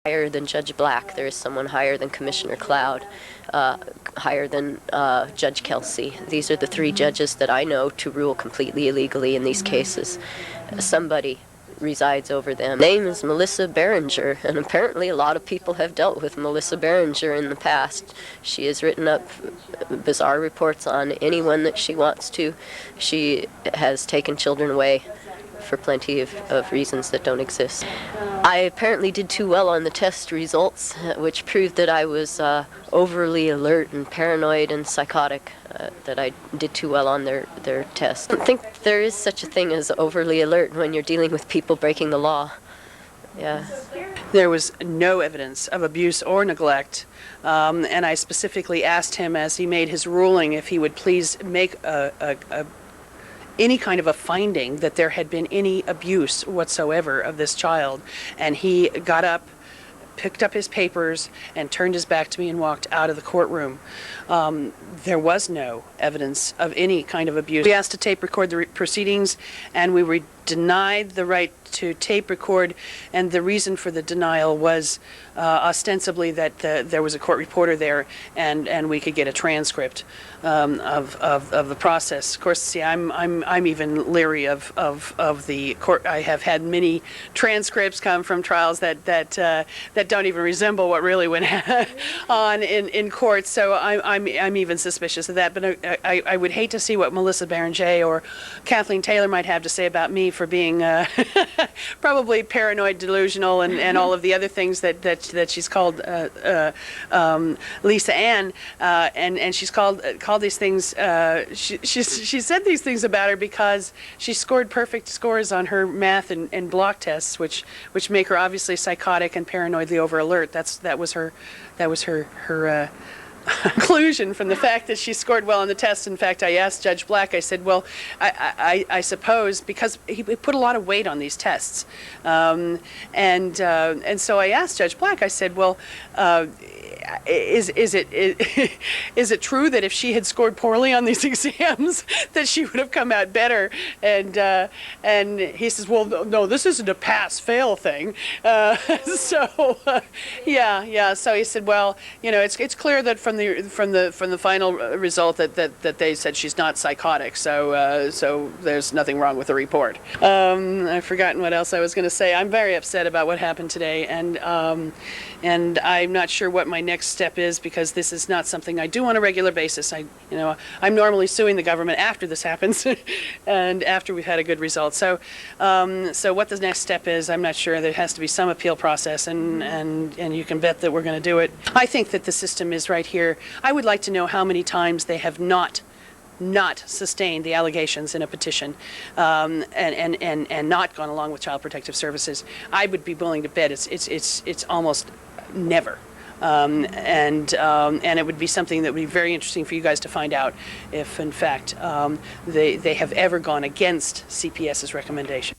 Higher than Judge Black. There is someone higher than Commissioner Cloud, higher than Judge Kelsey. These are the three judges that I know to rule completely illegally in these cases. Somebody resides over them. Her name is Melissa Berenger, and apparently a lot of people have dealt with Melissa Berenger in the past. She has written up bizarre reports on anyone that she wants to. She has taken children away for plenty of reasons that don't exist. I apparently did too well on the test results, which proved that I was overly alert and paranoid and psychotic, that I did too well on their test. I don't think there is such a thing as overly alert when you're dealing with people breaking the law. Yeah. There was no evidence of abuse or neglect, and I specifically asked him as he made his ruling if he would please make any kind of a finding that there had been any abuse whatsoever of this child. And he got up, picked up his papers, and turned his back to me and walked out of the courtroom. There was no evidence of any kind of abuse. We asked to tape record the proceedings, and we were denied the right to tape record, and the reason for the denial was ostensibly that there was a court reporter there, and we could get a transcript of the process. Of course, see, I'm even leery of the court. I have had many transcripts come from trials that don't even resemble what really went on in court. So I'm even suspicious of that. But I would hate to see what Melissa Berenger or Kathleen Taylor might have to say about me for being probably paranoid, delusional, and all of the other things that she's called Lisa Ann, and she's called these things. She said these things about her because she scored perfect scores on her math and block tests, which make her obviously psychotic and paranoidly over alert. That was her conclusion from the fact that she scored well on the test. In fact, I asked Judge Black, I said, well, I suppose, because he put a lot of weight on these tests, and so I asked Judge Black, I said, well, is it true that if she had scored poorly on these exams that she would have come out better? And he says, well, no, this isn't a pass-fail thing. Yeah. So he said, well, you know, it's clear that from the final result that they said she's not psychotic. So there's nothing wrong with the report. I've forgotten what else I was going to say. I'm very upset about what happened today, and I'm not sure what my next step is, because this is not something I do on a regular basis. I'm normally suing the government after this happens and after we've had a good result. So what the next step is, I'm not sure. There has to be some appeal process, and you can bet that we're going to do it. I think that the system is right here. I would like to know how many times they have not sustained the allegations in a petition, and not gone along with Child Protective Services. I would be willing to bet it's almost never. And it would be something that would be very interesting for you guys to find out if, in fact, they have ever gone against CPS's recommendation.